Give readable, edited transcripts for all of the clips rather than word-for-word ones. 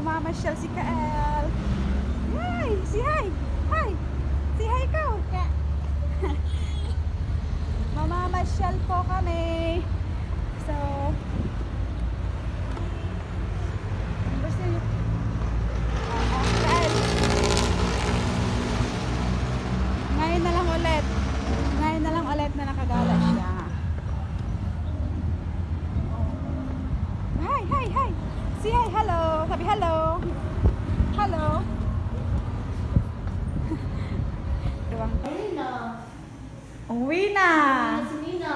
mamamasyal si Kael. Hi! Si hi! Hi! Si hi ikaw! Mamamasyal po kami. So, gusto niyo? Kael. Ngayon na lang ulit. Ngayon na lang ulit na nakagala siya. Hi! Hi! Hi! Si hi! Hello! Sabi hello! Hello! Tuwang Ayun na. uwi na! Si Nina.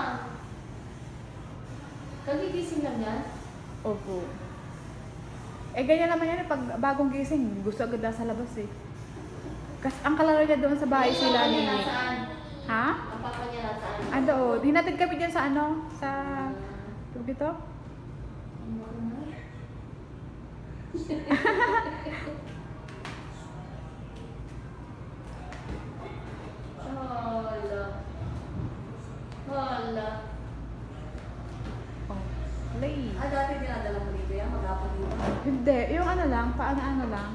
Kagigising lang yan? Opo. Eh, ganyan naman yan pag bagong gising. Gusto agad na sa labas eh. Kasi ang kalaro niya doon sa bahay sila Ang papa ni... niya nasaan? Ha? Ang papa niya nasaan? Ando, hinatid kami dyan sa ano? Sa... Tawag dito? Hala. Hala. Oh, play. Dati dinadala mo dito yan? Mag-apon dito? Hindi, yung ano lang, paano-ano lang.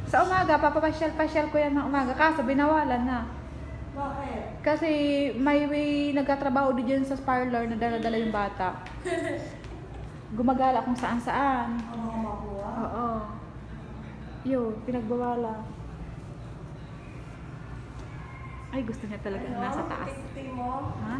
Sa umaga, papapasyal-pasyal ko yan ng umaga. Kaso, binawalan na. Bakit? Kasi may way nagkatrabaho din dyan sa parlor na dala-dala yung bata. Gumagala kung saan-saan. Ang mga makuha? Oo. Yun, pinagbawala. Ay, gusto niya talaga nasa taas. Tingting mo? Ha?